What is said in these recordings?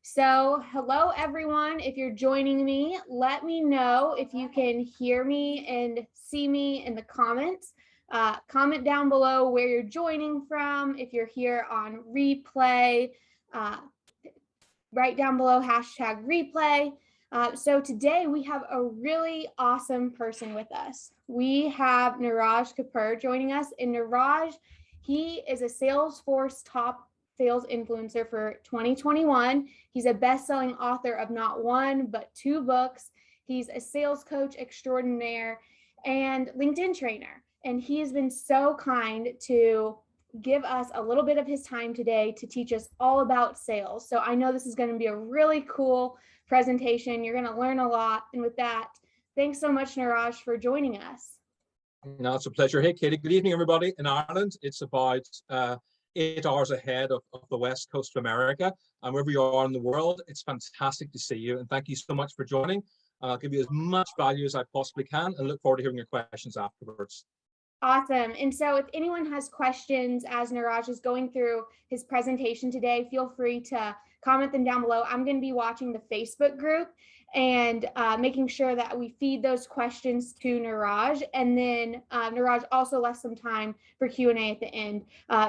So hello everyone, if you're joining me, let me know if you can hear me and see me in the comments. Comment down below where you're joining from, if you're here on replay, write down below #replay. So today we have a really awesome person with us. We have Niraj Kapoor joining us, and Niraj, he is a Salesforce top sales influencer for 2021. He's a best-selling author of not one, but 2 books. He's a sales coach extraordinaire and LinkedIn trainer. And he has been so kind to give us a little bit of his time today to teach us all about sales. So I know this is going to be a really cool presentation. You're going to learn a lot. And with that, thanks so much, Niraj, for joining us. No, it's a pleasure. Hey, Katie. Good evening, everybody. In Ireland, it's about 8 hours ahead of the West Coast of America. And wherever you are in the world, it's fantastic to see you. And thank you so much for joining. I'll give you as much value as I possibly can and look forward to hearing your questions afterwards. Awesome. And so if anyone has questions as Niraj is going through his presentation today, feel free to comment them down below. I'm going to be watching the Facebook group and making sure that we feed those questions to Niraj. And then Niraj also left some time for Q&A at the end.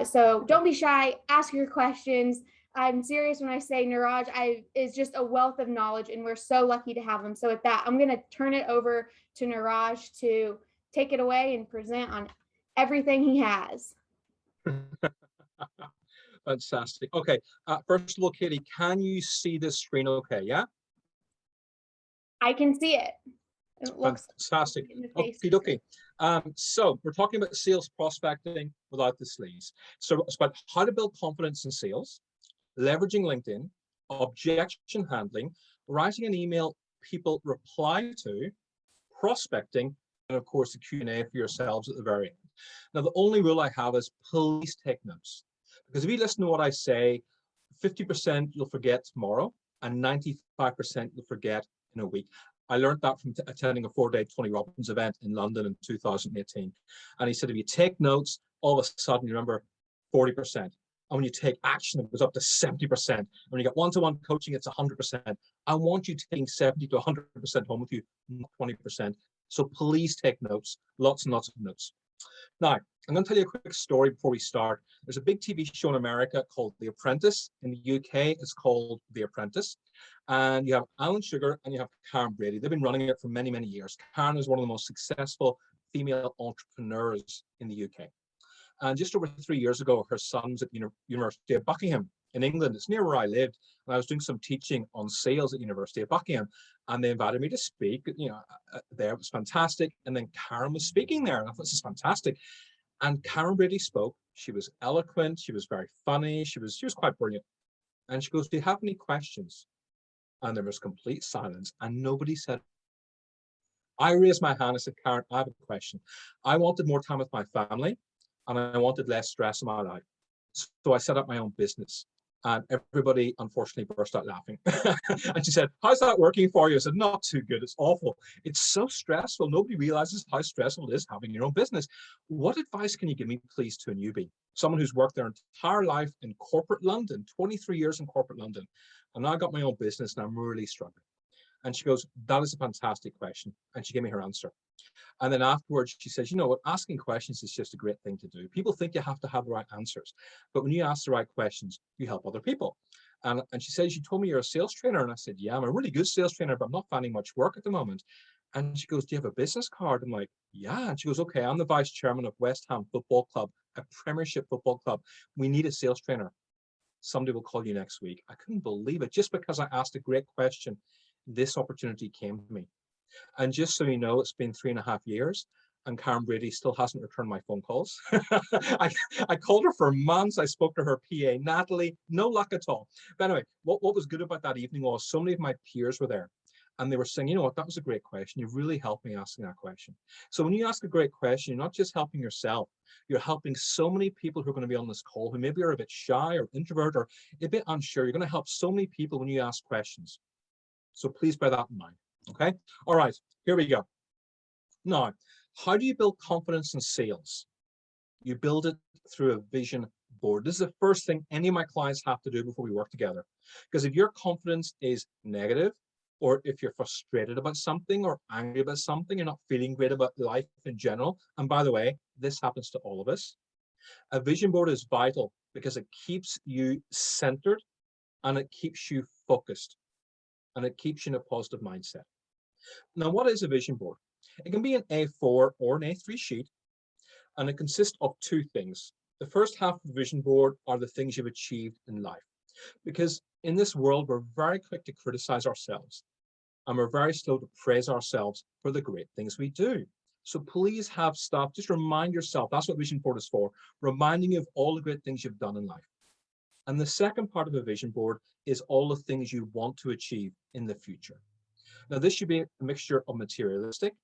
So don't be shy, ask your questions. I'm serious when I say Niraj is just a wealth of knowledge, and we're so lucky to have him. So with that, I'm going to turn it over to Niraj to take it away and present on everything he has. Fantastic. Okay. First of all, Katie, can you see this screen okay? Yeah? I can see it. It looks fantastic. Okay. So we're talking about sales prospecting without the sleaze. So it's about how to build confidence in sales, leveraging LinkedIn, objection handling, writing an email people reply to, prospecting, and of course the Q&A for yourselves at the very end. Now, the only rule I have is please take notes, because if you listen to what I say, 50% you'll forget tomorrow and 95% you'll forget in a week. I learned that from attending a 4-day Tony Robbins event in London in 2018. And he said, if you take notes, all of a sudden you remember 40%. And when you take action, it goes up to 70%. When you get one-to-one coaching, it's 100%. I want you taking 70 to 100% home with you, not 20%. So please take notes, lots and lots of notes. Now, I'm going to tell you a quick story before we start. There's a big TV show in America called The Apprentice. In the UK, it's called The Apprentice. And you have Alan Sugar and you have Karen Brady. They've been running it for many, many years. Karen is one of the most successful female entrepreneurs in the UK. And just over 3 years ago, her son was at University of Buckingham in England. It's near where I lived. And I was doing some teaching on sales at University of Buckingham. And they invited me to speak. There it was fantastic. And then Karen was speaking there. And I thought, this is fantastic. And Karen Brady spoke. She was eloquent. She was very funny. She was quite brilliant. And she goes, do you have any questions? And there was complete silence. And nobody said. I raised my hand and said, Karen, I have a question. I wanted more time with my family. And I wanted less stress in my life. So I set up my own business. And everybody, unfortunately, burst out laughing. And she said, how's that working for you? I said, not too good. It's awful. It's so stressful. Nobody realizes how stressful it is having your own business. What advice can you give me, please, to a newbie? Someone who's worked their entire life in corporate London, 23 years in corporate London. And now I got my own business and I'm really struggling. And she goes, that is a fantastic question. And she gave me her answer. And then afterwards, she says, you know what, asking questions is just a great thing to do. People think you have to have the right answers. But when you ask the right questions, you help other people. And she says, you told me you're a sales trainer. And I said, yeah, I'm a really good sales trainer, but I'm not finding much work at the moment. And she goes, do you have a business card? I'm like, yeah. And she goes, okay, I'm the vice chairman of West Ham Football Club, a Premiership football club. We need a sales trainer. Somebody will call you next week. I couldn't believe it. Just because I asked a great question, this opportunity came to me. And just so you know, it's been 3.5 years and Karen Brady still hasn't returned my phone calls. I called her for months. I spoke to her PA, Natalie, no luck at all. But anyway, what was good about that evening was so many of my peers were there and they were saying, you know what, that was a great question. You've really helped me asking that question. So when you ask a great question, you're not just helping yourself, you're helping so many people who are going to be on this call who maybe are a bit shy or introvert or a bit unsure. You're going to help so many people when you ask questions. So please bear that in mind. Okay. All right. Here we go. Now, how do you build confidence in sales? You build it through a vision board. This is the first thing any of my clients have to do before we work together. Because if your confidence is negative, or if you're frustrated about something or angry about something, you're not feeling great about life in general. And by the way, this happens to all of us. A vision board is vital because it keeps you centered and it keeps you focused and it keeps you in a positive mindset. Now, what is a vision board? It can be an A4 or an A3 sheet, and it consists of two things. The first half of the vision board are the things you've achieved in life. Because in this world, we're very quick to criticize ourselves, and we're very slow to praise ourselves for the great things we do. So please have stuff, just remind yourself, that's what vision board is for, reminding you of all the great things you've done in life. And the second part of a vision board is all the things you want to achieve in the future. Now, this should be a mixture of materialistic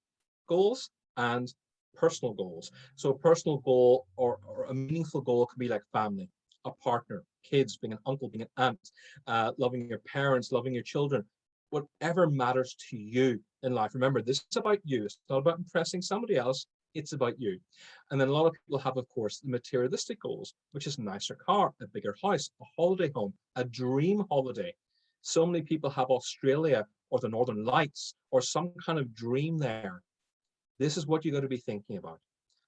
goals and personal goals. So a personal goal or a meaningful goal could be like family, a partner, kids, being an uncle, being an aunt, loving your parents, loving your children, whatever matters to you in life. Remember, this is about you. It's not about impressing somebody else. It's about you. And then a lot of people have, of course, the materialistic goals, which is a nicer car, a bigger house, a holiday home, a dream holiday. So many people have Australia or the Northern Lights or some kind of dream there. This is what you got to be thinking about.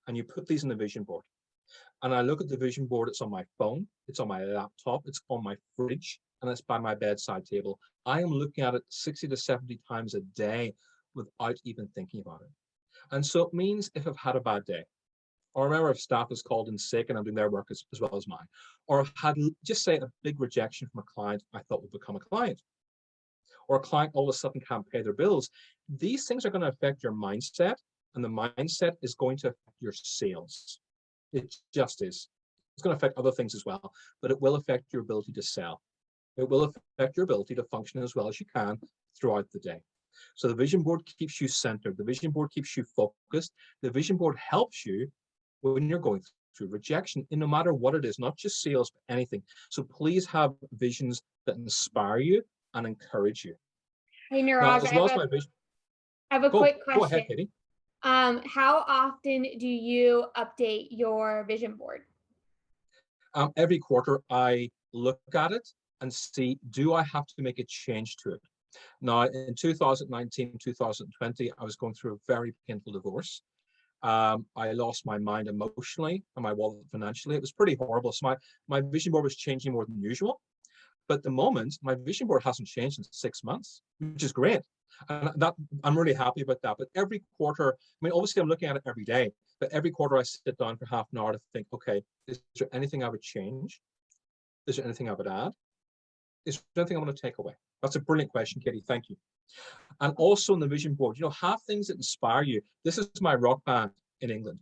And you put these in the vision board. And I look at the vision board, it's on my phone, it's on my laptop, it's on my fridge, and it's by my bedside table. I am looking at it 60 to 70 times a day without even thinking about it. And so it means if I've had a bad day, or remember if staff is called in sick and I'm doing their work as well as mine, or I've had, just say, a big rejection from a client I thought would become a client, or a client all of a sudden can't pay their bills, these things are going to affect your mindset, and the mindset is going to affect your sales. It just is. It's going to affect other things as well, but it will affect your ability to sell. It will affect your ability to function as well as you can throughout the day. So the vision board keeps you centered. The vision board keeps you focused. The vision board helps you when you're going through rejection, in no matter what it is, not just sales, but anything. So please have visions that inspire you and encourage you. Hey, Now, Niraj, as well as my vision, I have a quick question. Go ahead, Katie. How often do you update your vision board? Every quarter, I look at it and see, do I have to make a change to it? Now, in 2019, 2020, I was going through a very painful divorce. I lost my mind emotionally and my wallet financially. It was pretty horrible. So my vision board was changing more than usual. But at the moment, my vision board hasn't changed in 6 months, which is great. And that I'm really happy about that. But every quarter, I mean, obviously I'm looking at it every day, but every quarter I sit down for half an hour to think, okay, is there anything I would change? Is there anything I would add? Is there anything I want to take away? That's a brilliant question, Katie. Thank you. And also in the vision board, have things that inspire you. This is my rock band in England.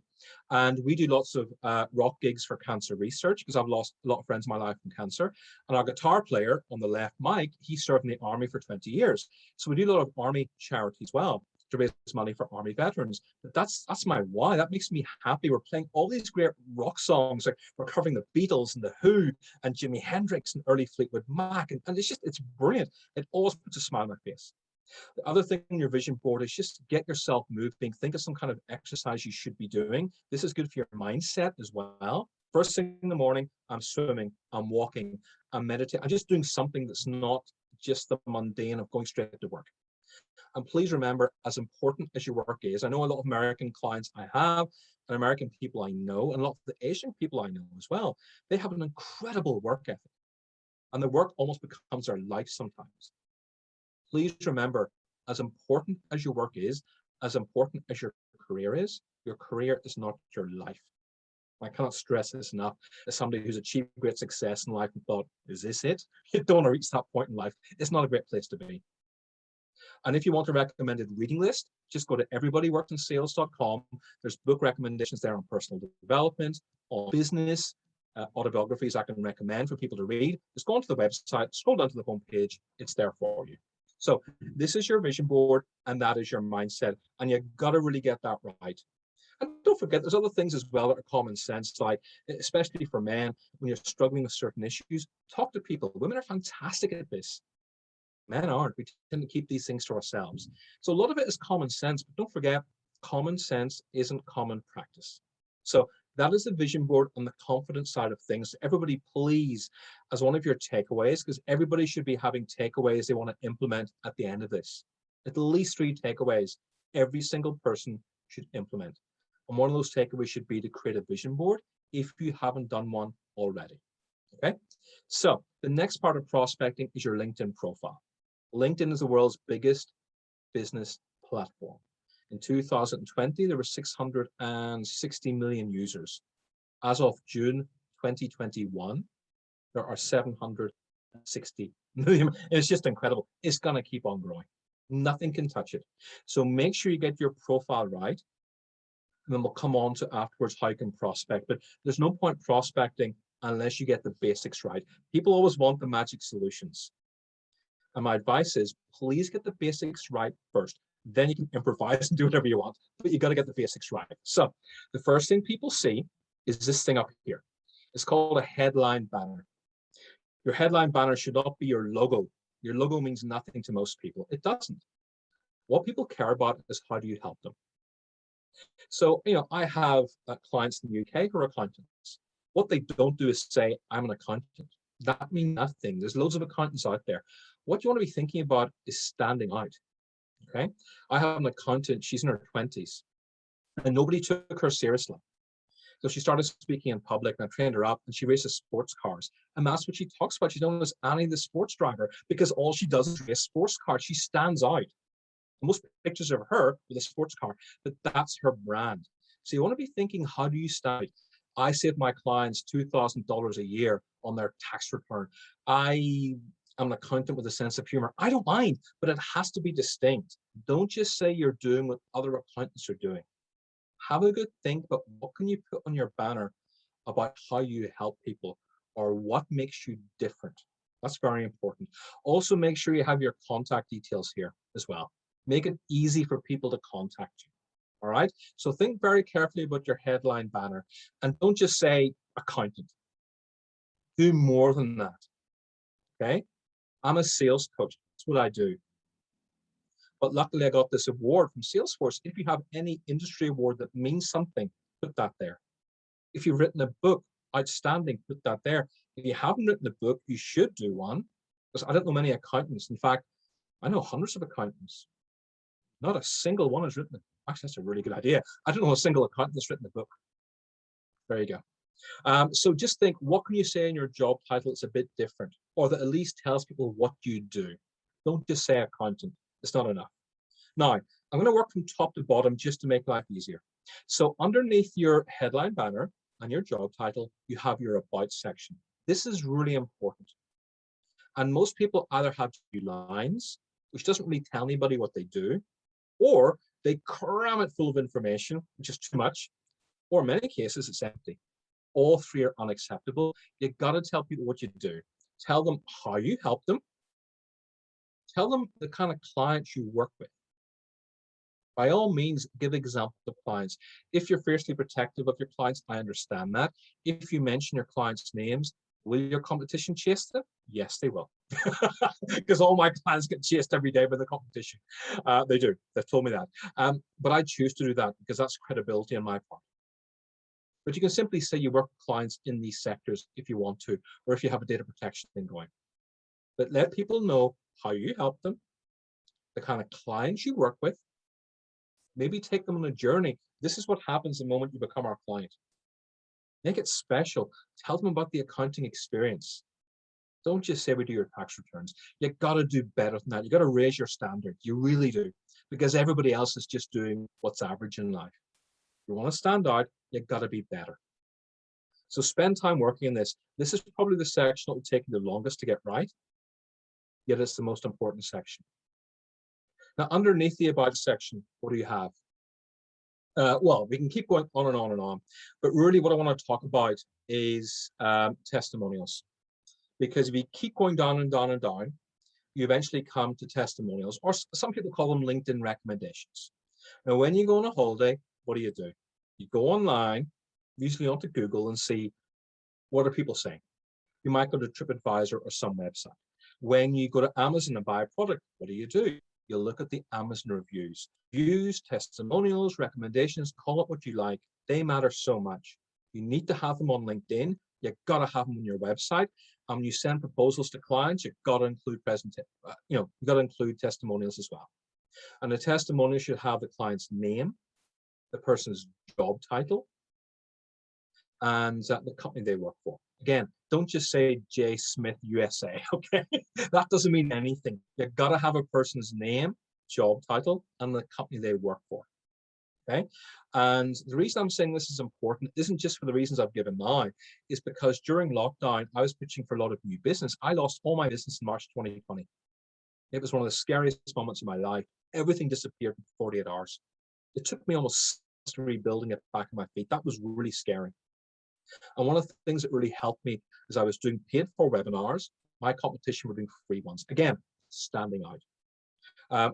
And we do lots of rock gigs for cancer research because I've lost a lot of friends in my life from cancer. And our guitar player on the left, Mike, he served in the army for 20 years. So we do a lot of army charity as well to raise money for army veterans. But that's my why. That makes me happy. We're playing all these great rock songs. Like we're covering the Beatles and the Who and Jimi Hendrix and early Fleetwood Mac. And it's brilliant. It always puts a smile on my face. The other thing in your vision board is just get yourself moving. Think of some kind of exercise you should be doing. This is good for your mindset as well. First thing in the morning, I'm swimming, I'm walking, I'm meditating. I'm just doing something that's not just the mundane of going straight to work. And please remember, as important as your work is, I know a lot of American clients I have, and American people I know, and a lot of the Asian people I know as well, they have an incredible work ethic. And the work almost becomes their life sometimes. Please remember, as important as your work is, as important as your career is not your life. I cannot stress this enough. As somebody who's achieved great success in life and thought, is this it? You don't want to reach that point in life. It's not a great place to be. And if you want a recommended reading list, just go to everybodyworksinsales.com. There's book recommendations there on personal development, on business, autobiographies I can recommend for people to read. Just go onto the website, scroll down to the homepage. It's there for you. So this is your vision board, and that is your mindset. And you got to really get that right. And don't forget, there's other things as well that are common sense, like especially for men, when you're struggling with certain issues, talk to people. Women are fantastic at this. Men aren't. We tend to keep these things to ourselves. So a lot of it is common sense, but don't forget, common sense isn't common practice. So That is the vision board on the confidence side of things. Everybody, please, as one of your takeaways, because everybody should be having takeaways they want to implement at the end of this. At least 3 takeaways every single person should implement. And one of those takeaways should be to create a vision board if you haven't done one already. Okay, so the next part of prospecting is your LinkedIn profile. LinkedIn is the world's biggest business platform. In 2020, there were 660 million users. As of June 2021, there are 760 million. It's just incredible. It's going to keep on growing. Nothing can touch it. So make sure you get your profile right. And then we'll come on to afterwards how you can prospect. But there's no point prospecting unless you get the basics right. People always want the magic solutions. And my advice is, please get the basics right first. Then you can improvise and do whatever you want, but you got to get the basics right. So the first thing people see is this thing up here. It's called a headline banner. Your headline banner should not be your logo. Your logo means nothing to most people. It doesn't. What people care about is how do you help them. So, I have clients in the UK who are accountants. What they don't do is say, I'm an accountant. That means nothing. There's loads of accountants out there. What you want to be thinking about is standing out. Okay. I have an accountant, she's in her 20s, and nobody took her seriously. So she started speaking in public, and I trained her up, and she races sports cars. And that's what she talks about. She's known as Annie the sports driver, because all she does is race sports cars. She stands out. Most pictures of her with a sports car, but that's her brand. So you want to be thinking, how do you stand out? I save my clients $2,000 a year on their tax return. I'm an accountant with a sense of humor. I don't mind, but it has to be distinct. Don't just say you're doing what other accountants are doing. Have a good think about what can you put on your banner about how you help people or what makes you different. That's very important. Also, make sure you have your contact details here as well. Make it easy for people to contact you. All right. So think very carefully about your headline banner, and don't just say accountant. Do more than that. Okay. I'm a sales coach. That's what I do. But luckily I got this award from Salesforce. If you have any industry award that means something, put that there. If you've written a book, outstanding, put that there. If you haven't written a book, you should do one, because I don't know many accountants. In fact, I know hundreds of accountants. Not a single one has written it. Actually, that's a really good idea. I don't know a single accountant that's written a book. There you go. So just think, what can you say in your job title that's a bit different, or that at least tells people what you do? Don't just say accountant. It's not enough. Now, I'm going to work from top to bottom just to make life easier. So underneath your headline banner and your job title, you have your about section. This is really important. And most people either have 2 lines, which doesn't really tell anybody what they do, or they cram it full of information, which is too much, or in many cases, it's empty. All 3 are unacceptable. You've got to tell people what you do. Tell them how you help them. Tell them the kind of clients you work with. By all means, give examples of clients. If you're fiercely protective of your clients, I understand that. If you mention your clients' names, will your competition chase them? Yes, they will. Because all my clients get chased every day by the competition. They do. They've told me that. But I choose to do that because that's credibility on my part. But you can simply say you work with clients in these sectors if you want to, or if you have a data protection thing going. But let people know how you help them, the kind of clients you work with. Maybe take them on a journey. This is what happens the moment you become our client. Make it special. Tell them about the accounting experience. Don't just say we do your tax returns. You got to do better than that. You got to raise your standard. You really do, because everybody else is just doing what's average in life. If you want to stand out, you got to be better. So spend time working on this. This is probably the section that will take you the longest to get right, yet it's the most important section. Now, underneath the about section, what do you have? Well, we can keep going on and on and on, but really what I want to talk about is testimonials. Because if you keep going down and down and down, you eventually come to testimonials, or some people call them LinkedIn recommendations. Now, when you go on a holiday, what do? You go online, usually onto Google, and see what are people saying. You might go to TripAdvisor or some website. When you go to Amazon and buy a product, what do? You'll look at the Amazon reviews. Views, testimonials, recommendations, call it what you like. They matter so much. You need to have them on LinkedIn. You got to have them on your website. And when you send proposals to clients, you've got to include you got to include testimonials as well. And the testimonial should have the client's name, the person's job title, and the company they work for. Again, don't just say J. Smith USA, okay? That doesn't mean anything. You've got to have a person's name, job title, and the company they work for, okay? And the reason I'm saying this is important isn't just for the reasons I've given now, is because during lockdown, I was pitching for a lot of new business. I lost all my business in March 2020. It was one of the scariest moments of my life. Everything disappeared in 48 hours. It took me almost to rebuilding it back on my feet. That was really scary. And one of the things that really helped me is I was doing paid for webinars. My competition were doing free ones. Again, standing out.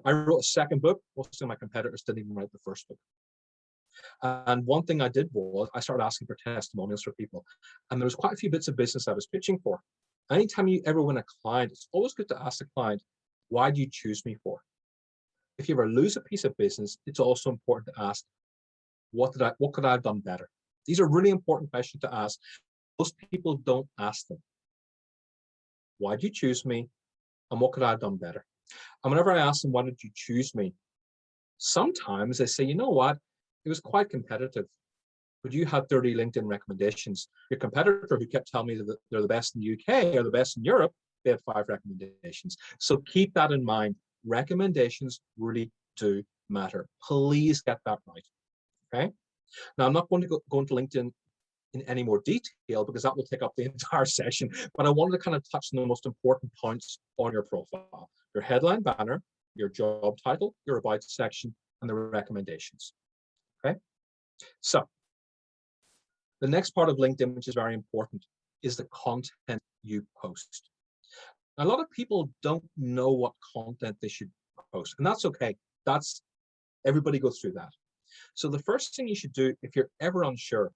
I wrote a second book. Most of my competitors didn't even write the first book. And one thing I did was I started asking for testimonials for people. And there was quite a few bits of business I was pitching for. Anytime you ever win a client, it's always good to ask the client, why do you choose me for? If you ever lose a piece of business, it's also important to ask, what could I have done better? These are really important questions to ask. Most people don't ask them. Why did you choose me? And what could I have done better? And whenever I ask them, why did you choose me? Sometimes they say, you know what? It was quite competitive, but you had 30 LinkedIn recommendations. Your competitor who kept telling me that they're the best in the UK or the best in Europe, they had 5 recommendations. So keep that in mind. Recommendations really do matter. Please get that right, okay? Now, I'm not going to go into LinkedIn in any more detail because that will take up the entire session, but I wanted to kind of touch on the most important points on your profile: your headline banner, your job title, your about section, and the recommendations, okay? So the next part of LinkedIn, which is very important, is the content you post. A lot of people don't know what content they should post, and that's okay. Everybody goes through that. So the first thing you should do if you're ever unsure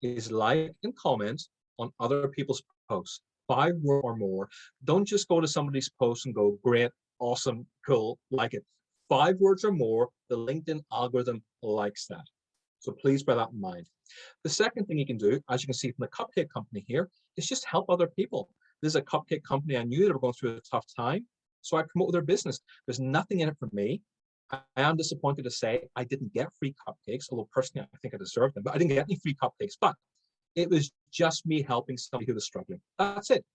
is like and comment on other people's posts, 5 words or more. Don't just go to somebody's post and go, great, awesome, cool, like it. 5 words or more, the LinkedIn algorithm likes that. So please bear that in mind. The second thing you can do, as you can see from the cupcake company here, is just help other people. This is a cupcake company I knew they were going through a tough time, so I promoted their business. There's nothing in it for me. I am disappointed to say I didn't get free cupcakes, although personally I think I deserved them, but I didn't get any free cupcakes. But it was just me helping somebody who was struggling. That's it.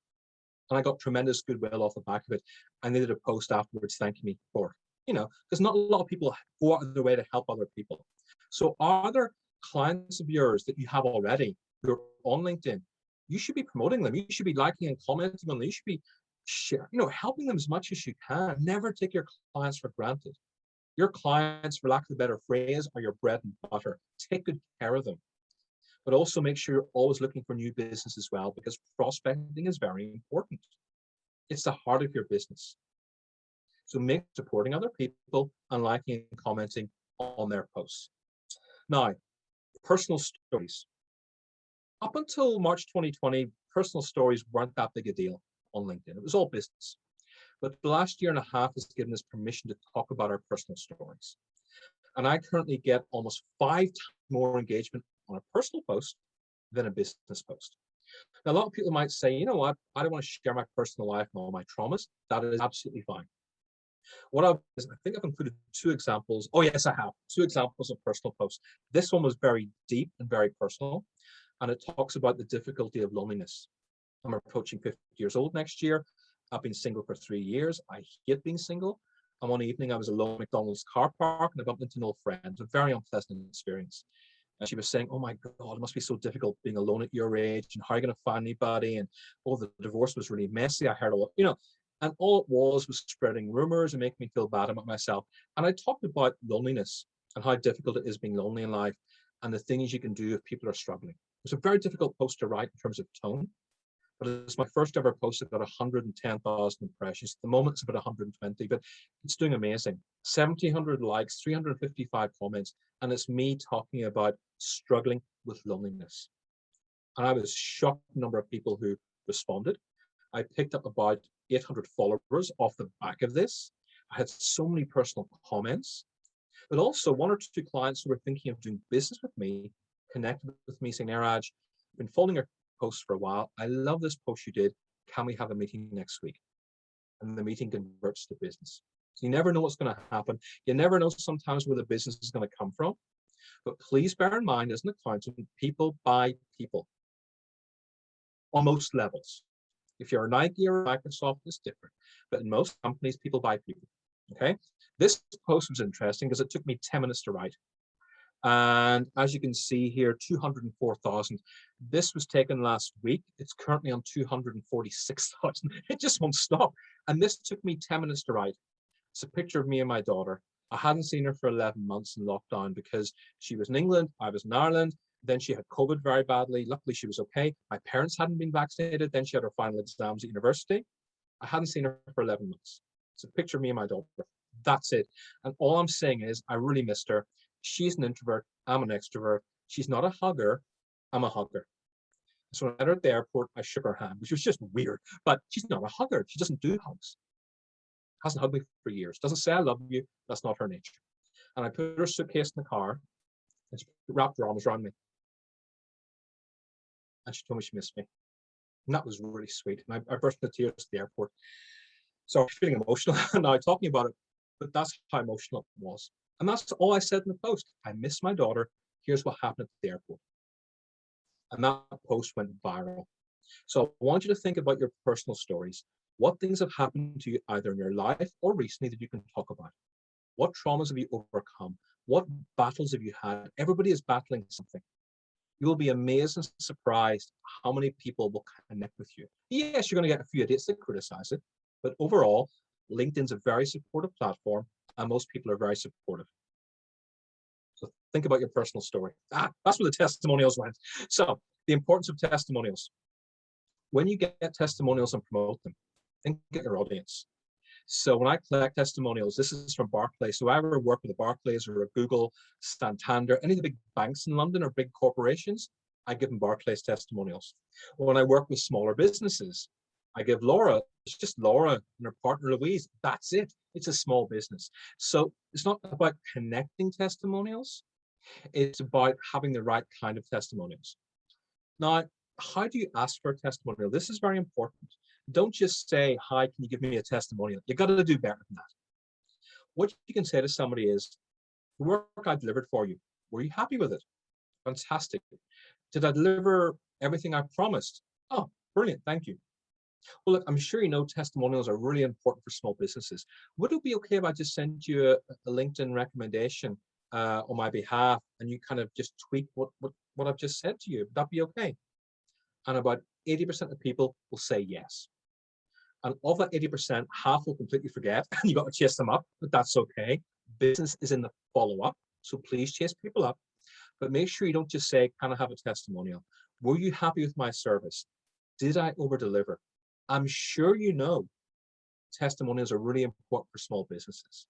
And I got tremendous goodwill off the back of it. And they did a post afterwards thanking me for it. Because not a lot of people go out of their way to help other people. So are there clients of yours that you have already who are on LinkedIn? You should be promoting them. You should be liking and commenting on them. You should be helping them as much as you can. Never take your clients for granted. Your clients, for lack of a better phrase, are your bread and butter. Take good care of them. But also make sure you're always looking for new business as well, because prospecting is very important. It's the heart of your business. So make supporting other people and liking and commenting on their posts. Now, personal stories. Up until March 2020, personal stories weren't that big a deal on LinkedIn. It was all business. But the last year and a half has given us permission to talk about our personal stories. And I currently get almost 5 times more engagement on a personal post than a business post. Now, a lot of people might say, you know what, I don't want to share my personal life and all my traumas. That is absolutely fine. I think I've included 2 examples. Oh, yes, I have 2 examples of personal posts. This one was very deep and very personal, and it talks about the difficulty of loneliness. I'm approaching 50 years old next year. I've been single for 3 years. I hate being single. And one evening I was alone at McDonald's car park and I bumped into an old friend. A very unpleasant experience. And she was saying, oh my God, it must be so difficult being alone at your age, and how are you going to find anybody? And the divorce was really messy. I heard a lot, and all it was spreading rumors and making me feel bad about myself. And I talked about loneliness and how difficult it is being lonely in life and the things you can do if people are struggling. It was a very difficult post to write in terms of tone. But it's my first ever post that got 110,000 impressions. At the moment, it's about 120, but it's doing amazing. 1,700 likes, 355 comments, and it's me talking about struggling with loneliness. And I was shocked at the number of people who responded. I picked up about 800 followers off the back of this. I had so many personal comments, but also 1 or 2 clients who were thinking of doing business with me connected with me saying, Niraj, I've been following your posts for a while. I love this post you did. Can we have a meeting next week? And the meeting converts to business. So you never know what's going to happen. You never know sometimes where the business is going to come from. But please bear in mind, as an accountant, people buy people on most levels. If you're a Nike or Microsoft, it's different. But in most companies, people buy people. Okay. This post was interesting because it took me 10 minutes to write. And as you can see here, 204,000. This was taken last week. It's currently on 246,000. It just won't stop. And this took me 10 minutes to write. It's a picture of me and my daughter. I hadn't seen her for 11 months in lockdown because she was in England, I was in Ireland. Then she had COVID very badly. Luckily, she was okay. My parents hadn't been vaccinated. Then she had her final exams at university. I hadn't seen her for 11 months. It's a picture of me and my daughter. That's it. And all I'm saying is I really missed her. She's an introvert. I'm an extrovert. She's not a hugger. I'm a hugger. So when I met her at the airport, I shook her hand, which was just weird. But she's not a hugger. She doesn't do hugs. Hasn't hugged me for years. Doesn't say I love you. That's not her nature. And I put her suitcase in the car and she wrapped her arms around me. And she told me she missed me. And that was really sweet. And I burst into tears at the airport. So I'm feeling emotional now talking about it, but that's how emotional it was. And that's all I said in the post. I miss my daughter. Here's what happened at the airport. And that post went viral. So I want you to think about your personal stories. What things have happened to you either in your life or recently that you can talk about? What traumas have you overcome? What battles have you had? Everybody is battling something. You will be amazed and surprised how many people will connect with you. Yes, you're going to get a few idiots that criticize it, but overall, LinkedIn's a very supportive platform and most people are very supportive. So think about your personal story. That's where the testimonials went. So the importance of testimonials. When you get testimonials and promote them, think of your audience. So when I collect testimonials, this is from Barclays. So I ever work with a Barclays or a Google, Santander, any of the big banks in London or big corporations, I give them Barclays testimonials. When I work with smaller businesses, I give Laura, it's just Laura and her partner Louise. That's it. It's a small business. So it's not about connecting testimonials. It's about having the right kind of testimonials. Now, how do you ask for a testimonial? This is very important. Don't just say, hi, can you give me a testimonial? You got to do better than that. What you can say to somebody is, the work I delivered for you, were you happy with it? Fantastic. Did I deliver everything I promised? Oh, brilliant. Thank you. Well, look, I'm sure you know testimonials are really important for small businesses. Would it be okay if I just sent you a LinkedIn recommendation on my behalf and you kind of just tweak what I've just said to you? Would that be okay? And about 80% of people will say yes. And of that 80%, half will completely forget and you got to chase them up, but that's okay. Business is in the follow-up, so please chase people up. But make sure you don't just say, can I have a testimonial? Were you happy with my service? Did I over-deliver? I'm sure you know testimonials are really important for small businesses.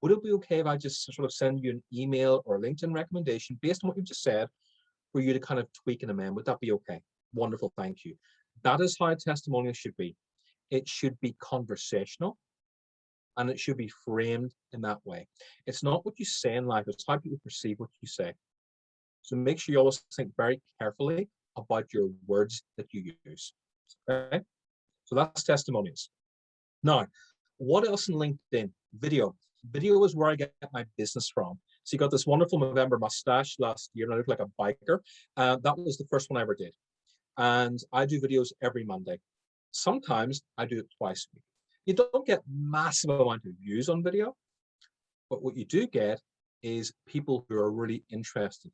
Would it be okay if I just sort of send you an email or a LinkedIn recommendation based on what you've just said for you to kind of tweak and amend? Would that be okay? Wonderful, thank you. That is how a testimonial should be. It should be conversational and it should be framed in that way. It's not what you say in life, it's how people perceive what you say. So make sure you always think very carefully about your words that you use. Okay? So that's testimonials. Now, what else in LinkedIn? Video. Video is where I get my business from. So you got this wonderful November mustache last year, and I look like a biker. That was the first one I ever did. And I do videos every Monday. Sometimes I do it twice a week. You don't get massive amount of views on video, but what you do get is people who are really interested.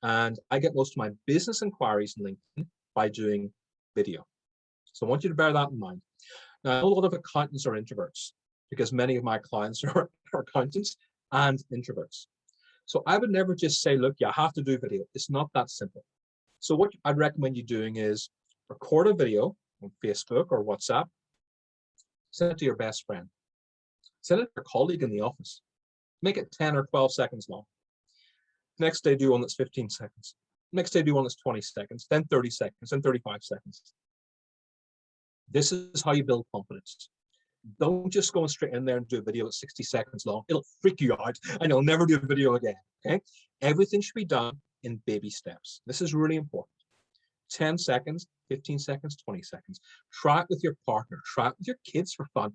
And I get most of my business inquiries in LinkedIn by doing video. So I want you to bear that in mind. Now, a lot of accountants are introverts because many of my clients are accountants and introverts. So I would never just say, look, you have to do video. It's not that simple. So what I'd recommend you doing is record a video on Facebook or WhatsApp, send it to your best friend, send it to your colleague in the office, make it 10 or 12 seconds long. Next day, do one that's 15 seconds. Next day, do one that's 20 seconds, then 30 seconds, then 35 seconds. This is how you build confidence. Don't just go straight in there and do a video that's 60 seconds long. It'll freak you out and you'll never do a video again, okay? Everything should be done in baby steps. This is really important. 10 seconds, 15 seconds, 20 seconds. Try it with your partner. Try it with your kids for fun.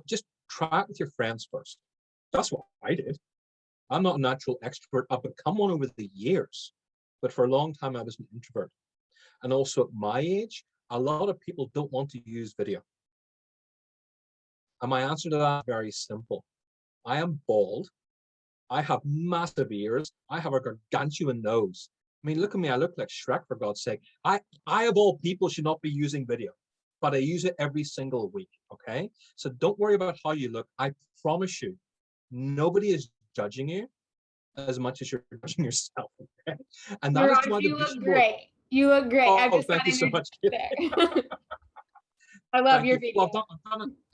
Just try it with your friends first. That's what I did. I'm not a natural extrovert. I've become one over the years. But for a long time, I was an introvert. And also at my age, a lot of people don't want to use video. And my answer to that is very simple. I am bald. I have massive ears. I have a gargantuan nose. I mean, look at me. I look like Shrek, for God's sake. I of all people, should not be using video, but I use it every single week, okay? So don't worry about how you look. I promise you, nobody is judging you as much as you're judging yourself, okay? And that is why you look great. You look great. Oh, thank you so much. There. I love your video. Well,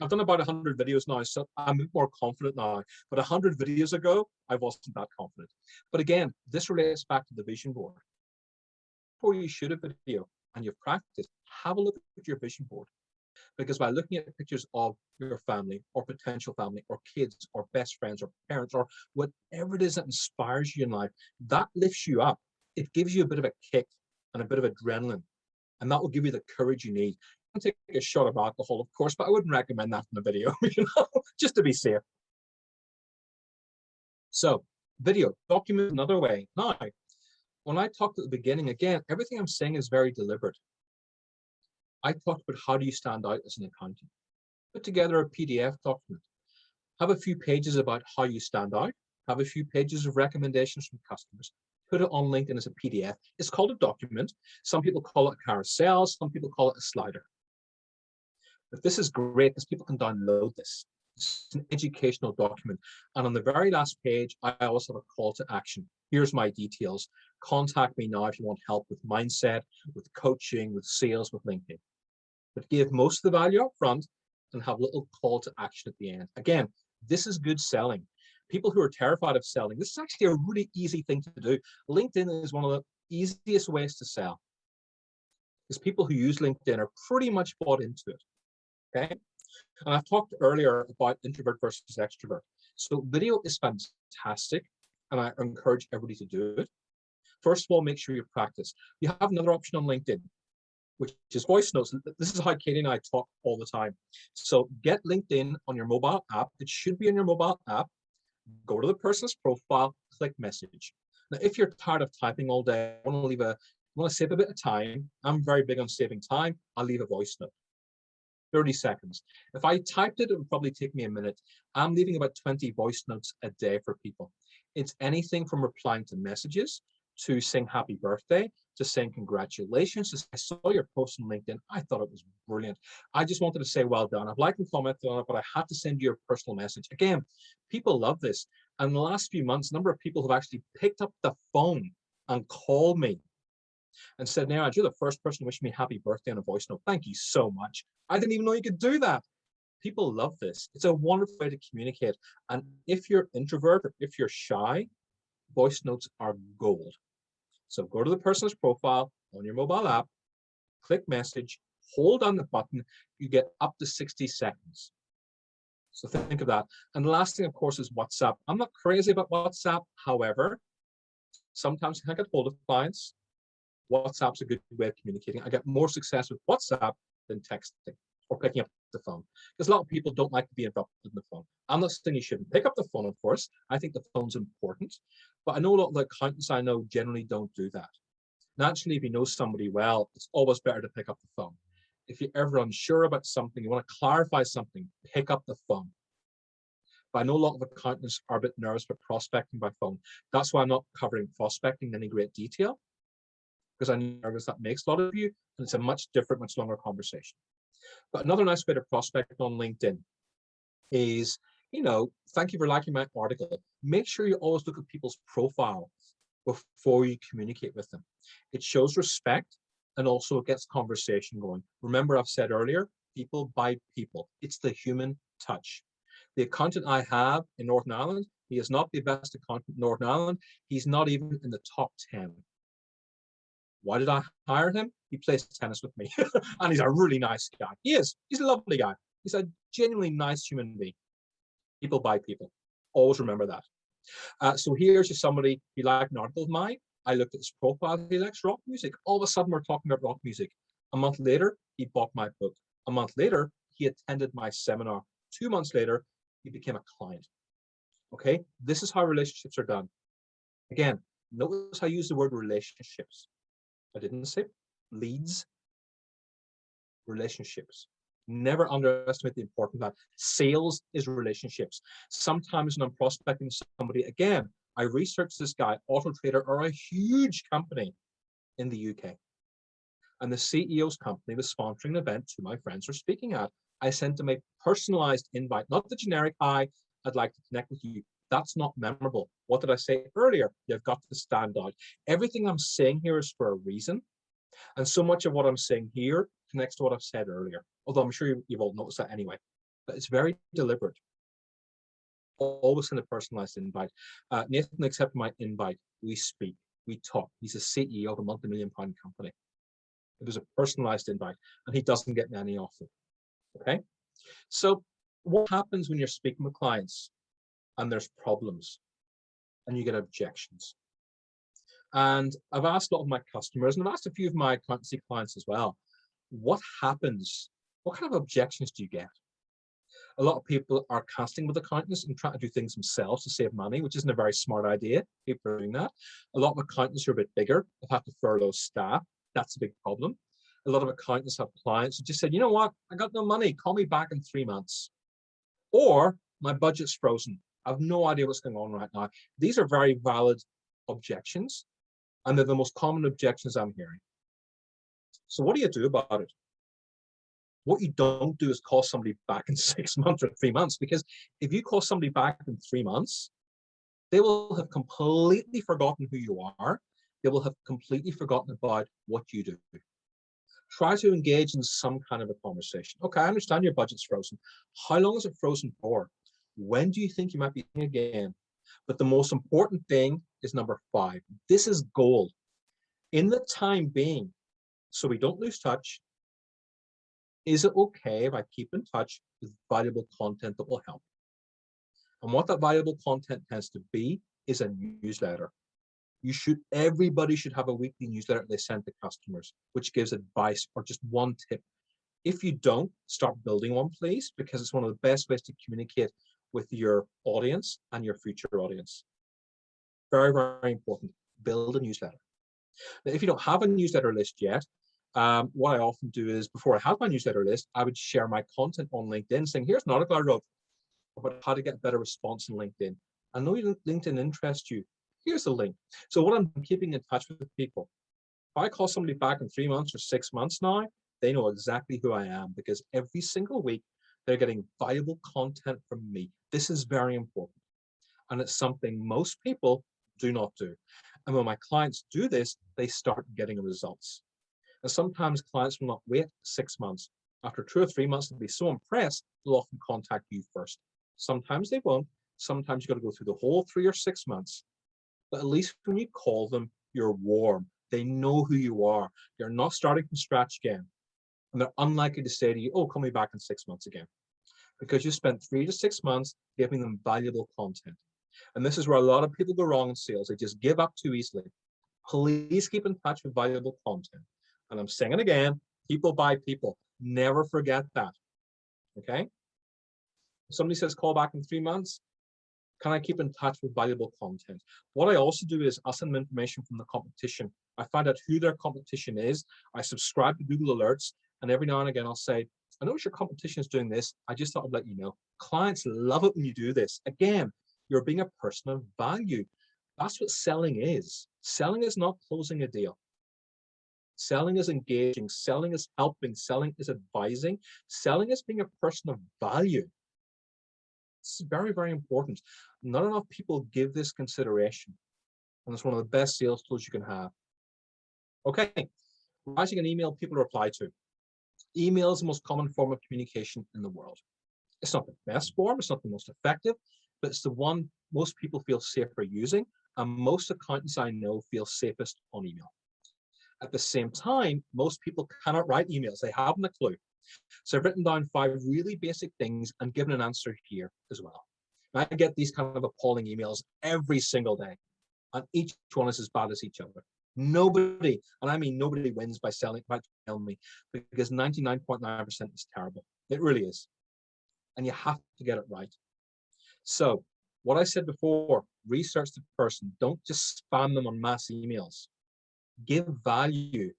I've done about 100 videos now, so I'm more confident now. But 100 videos ago, I wasn't that confident. But again, this relates back to the vision board. Before you shoot a video and you've practiced, have a look at your vision board. Because by looking at pictures of your family or potential family or kids or best friends or parents or whatever it is that inspires you in life, that lifts you up. It gives you a bit of a kick and a bit of adrenaline. And that will give you the courage you need. Take a shot of alcohol, of course, but I wouldn't recommend that in a video, just to be safe. So, video, document another way. Now, when I talked at the beginning, again, everything I'm saying is very deliberate. I talked about how do you stand out as an accountant. Put together a PDF document. Have a few pages about how you stand out. Have a few pages of recommendations from customers. Put it on LinkedIn as a PDF. It's called a document. Some people call it a carousel. Some people call it a slider. But this is great because people can download this. It's an educational document. And on the very last page, I always have a call to action. Here's my details. Contact me now if you want help with mindset, with coaching, with sales, with LinkedIn. But give most of the value up front and have a little call to action at the end. Again, this is good selling. People who are terrified of selling, this is actually a really easy thing to do. LinkedIn is one of the easiest ways to sell. Because people who use LinkedIn are pretty much bought into it. Okay, and I've talked earlier about introvert versus extrovert. So video is fantastic, and I encourage everybody to do it. First of all, make sure you practice. You have another option on LinkedIn, which is voice notes. This is how Katie and I talk all the time. So get LinkedIn on your mobile app. It should be on your mobile app. Go to the person's profile, click message. Now, if you're tired of typing all day, want to save a bit of time. I'm very big on saving time. I'll leave a voice note. 30 seconds. If I typed it, it would probably take me a minute. I'm leaving about 20 voice notes a day for people. It's anything from replying to messages, to saying happy birthday, to saying congratulations. I saw your post on LinkedIn. I thought it was brilliant. I just wanted to say well done. I've liked and commented on it, but I had to send you a personal message. Again, people love this. And in the last few months, a number of people have actually picked up the phone and called me and said, Neeraj, you're the first person to wish me happy birthday on a voice note. Thank you so much. I didn't even know you could do that. People love this. It's a wonderful way to communicate. And if you're introvert or if you're shy, voice notes are gold. So go to the person's profile on your mobile app, click message, hold on the button, you get up to 60 seconds. So think of that. And the last thing, of course, is WhatsApp. I'm not crazy about WhatsApp. However, sometimes I can't get hold of clients. WhatsApp's a good way of communicating. I get more success with WhatsApp than texting or picking up the phone, because a lot of people don't like to be interrupted on the phone. I'm not saying you shouldn't pick up the phone, of course. I think the phone's important, but I know a lot of the accountants I know generally don't do that. Naturally, if you know somebody well, it's always better to pick up the phone. If you're ever unsure about something, you want to clarify something, pick up the phone. But I know a lot of accountants are a bit nervous about prospecting by phone. That's why I'm not covering prospecting in any great detail, because I know nervous that makes a lot of you, and it's a much different, much longer conversation. But another nice way to prospect on LinkedIn is, thank you for liking my article. Make sure you always look at people's profiles before you communicate with them. It shows respect, and also it gets conversation going. Remember, I've said earlier, people buy people. It's the human touch. The accountant I have in Northern Ireland, he is not the best accountant in Northern Ireland. He's not even in the top 10. Why did I hire him? He plays tennis with me, and he's a really nice guy. He is. He's a lovely guy. He's a genuinely nice human being. People buy people. Always remember that. So here's just somebody, you like an article of mine, I looked at his profile. He likes rock music. All of a sudden, we're talking about rock music. A month later, he bought my book. A month later, he attended my seminar. 2 months later, he became a client. Okay, this is how relationships are done. Again, notice I use the word relationships. I didn't say leads, relationships. Never underestimate the importance of that. Sales is relationships. Sometimes when I'm prospecting somebody, again, I researched this guy. Auto Trader are a huge company in the UK. And the CEO's company was sponsoring an event two of my friends were speaking at. I sent them a personalized invite, not the generic, hi, I'd like to connect with you. That's not memorable. What did I say earlier? You've got to stand out. Everything I'm saying here is for a reason. And so much of what I'm saying here connects to what I've said earlier. Although I'm sure you've all noticed that anyway. But it's very deliberate. Always in a personalized invite. Nathan accepted my invite. We speak, we talk. He's a CEO of a multi-million-pound company. It was a personalized invite, and he doesn't get many often. Okay, so what happens when you're speaking with clients and there's problems and you get objections? And I've asked a lot of my customers, and I've asked a few of my accountancy clients as well, what happens? What kind of objections do you get? A lot of people are casting with accountants and trying to do things themselves to save money, which isn't a very smart idea. People are doing that. A lot of accountants who are a bit bigger have had to furlough staff. That's a big problem. A lot of accountants have clients who just said, you know what, I got no money, call me back in 3 months. Or my budget's frozen. I have no idea what's going on right now. These are very valid objections, and they're the most common objections I'm hearing. So what do you do about it? What you don't do is call somebody back in 6 months or 3 months, because if you call somebody back in 3 months, they will have completely forgotten who you are. They will have completely forgotten about what you do. Try to engage in some kind of a conversation. Okay, I understand your budget's frozen. How long is it frozen for? When do you think you might be again? But the most important thing is number 5. This is gold. In the time being, so we don't lose touch, is it okay if I keep in touch with valuable content that will help? And what that valuable content tends to be is a newsletter. Everybody should have a weekly newsletter they send to customers, which gives advice or just one tip. If you don't, start building one, please, because it's one of the best ways to communicate with your audience and your future audience. Very, very important. Build a newsletter. Now, if you don't have a newsletter list yet, what I often do is, before I have my newsletter list, I would share my content on LinkedIn saying, here's an article I wrote about how to get better response in LinkedIn. I know LinkedIn interests you. Here's the link. So what I'm keeping in touch with people. If I call somebody back in 3 months or 6 months now, they know exactly who I am, because every single week they're getting valuable content from me. This is very important. And it's something most people do not do. And when my clients do this, they start getting results. And sometimes clients will not wait 6 months. After 2 or 3 months, they'll be so impressed, they'll often contact you first. Sometimes they won't. Sometimes you've got to go through the whole 3 or 6 months. But at least when you call them, you're warm. They know who you are. You're not starting from scratch again. And they're unlikely to say to you, oh, call me back in 6 months again. Because you spent 3 to 6 months giving them valuable content. And this is where a lot of people go wrong in sales. They just give up too easily. Please keep in touch with valuable content. And I'm saying it again, people buy people. Never forget that. Okay? If somebody says call back in 3 months, can I keep in touch with valuable content? What I also do is I send them information from the competition. I find out who their competition is. I subscribe to Google Alerts, and every now and again I'll say, I know your competition is doing this. I just thought I'd let you know. Clients love it when you do this. Again, you're being a person of value. That's what selling is. Selling is not closing a deal. Selling is engaging. Selling is helping. Selling is advising. Selling is being a person of value. This is very, very important. Not enough people give this consideration. And it's one of the best sales tools you can have. Okay, writing an email people reply to. Email is the most common form of communication in the world. It's not the best form, it's not the most effective, but it's the one most people feel safer using, and most accountants I know feel safest on email. At the same time, most people cannot write emails. They haven't a clue. So I've written down 5 really basic things and given an answer here as well. I get these kind of appalling emails every single day. and each one is as bad as each other. Nobody, and I mean nobody, wins by selling, by telling me, because 99.9% is terrible. It really is. And you have to get it right. So what I said before, research the person. Don't just spam them on mass emails. Give value.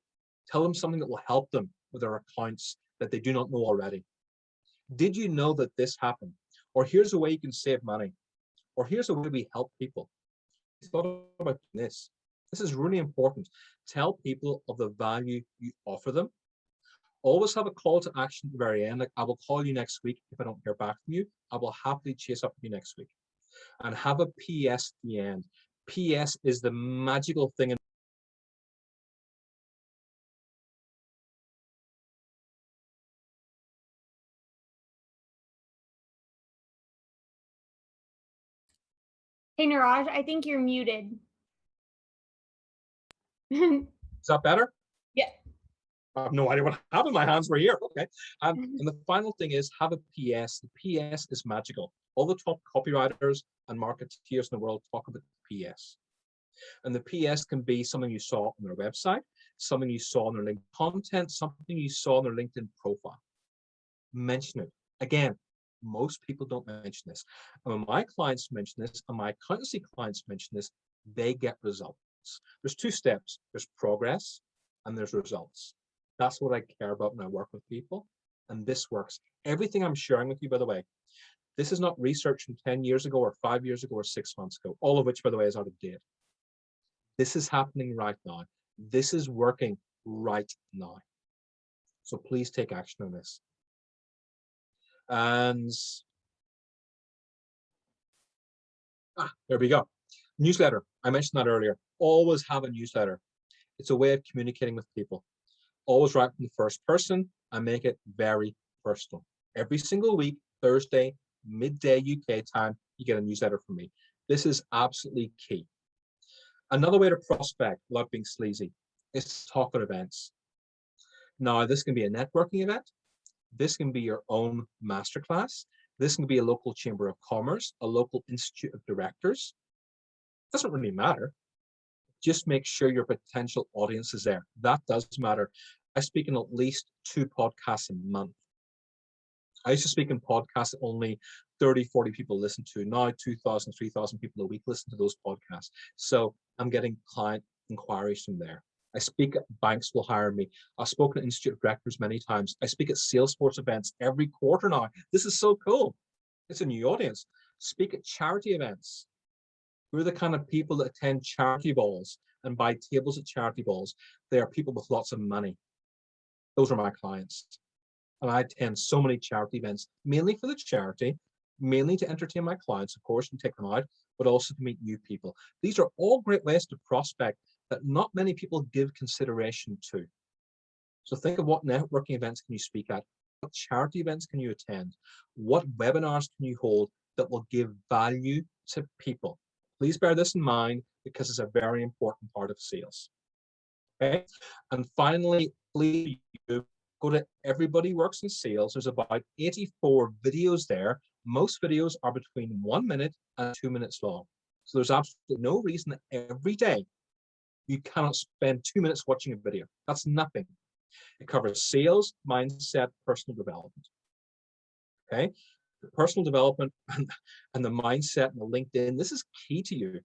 Tell them something that will help them with their accounts that they do not know already. Did you know that this happened? Or here's a way you can save money. Or here's a way we help people. Thought about this. This is really important. Tell people of the value you offer them. Always have a call to action at the very end. Like, I will call you next week if I don't hear back from you. I will happily chase up with you next week. And have a PS at the end. PS is the magical thing. Hey, Niraj, I think you're muted. Is that better? Yeah. I have no idea what happened. My hands were here. Okay. And the final thing is have a PS. The PS is magical. All the top copywriters and marketeers in the world talk about the PS. And the PS can be something you saw on their website, something you saw on their LinkedIn content, something you saw on their LinkedIn profile. Mention it. Again, most people don't mention this. And when my clients mention this, and my accountancy clients mention this, they get results. There's two steps. There's progress and there's results. That's what I care about when I work with people. And this works. Everything I'm sharing with you, by the way, this is not research from 10 years ago or 5 years ago or 6 months ago, all of which, by the way, is out of date. This is happening right now. This is working right now. So please take action on this. And there we go. Newsletter. I mentioned that earlier. Always have a newsletter. It's a way of communicating with people. Always write in the first person and make it very personal. Every single week, Thursday, midday UK time, you get a newsletter from me. This is absolutely key. Another way to prospect without being sleazy is to talk at events. Now, this can be a networking event. This can be your own masterclass. This can be a local chamber of commerce, a local institute of directors. It doesn't really matter. Just make sure your potential audience is there. That does matter. I speak in at least 2 podcasts a month. I used to speak in podcasts that only 30, 40 people listen to. Now 2,000, 3,000 people a week listen to those podcasts. So I'm getting client inquiries from there. I speak at banks will hire me. I've spoken at Institute of Directors many times. I speak at Salesforce events every quarter now. This is so cool. It's a new audience. Speak at charity events. We're the kind of people that attend charity balls and buy tables at charity balls. They are people with lots of money. Those are my clients. And I attend so many charity events, mainly for the charity, mainly to entertain my clients, of course, and take them out, but also to meet new people. These are all great ways to prospect that not many people give consideration to. So think of what networking events can you speak at? What charity events can you attend? What webinars can you hold that will give value to people? Please bear this in mind because it's a very important part of sales. Okay. And finally, please go to Everybody Works in Sales. There's about 84 videos there. Most videos are between 1 minute and 2 minutes long. So there's absolutely no reason that every day you cannot spend 2 minutes watching a video. That's nothing. It covers sales, mindset, personal development. Okay. The personal development and the mindset and the LinkedIn, this is key to you.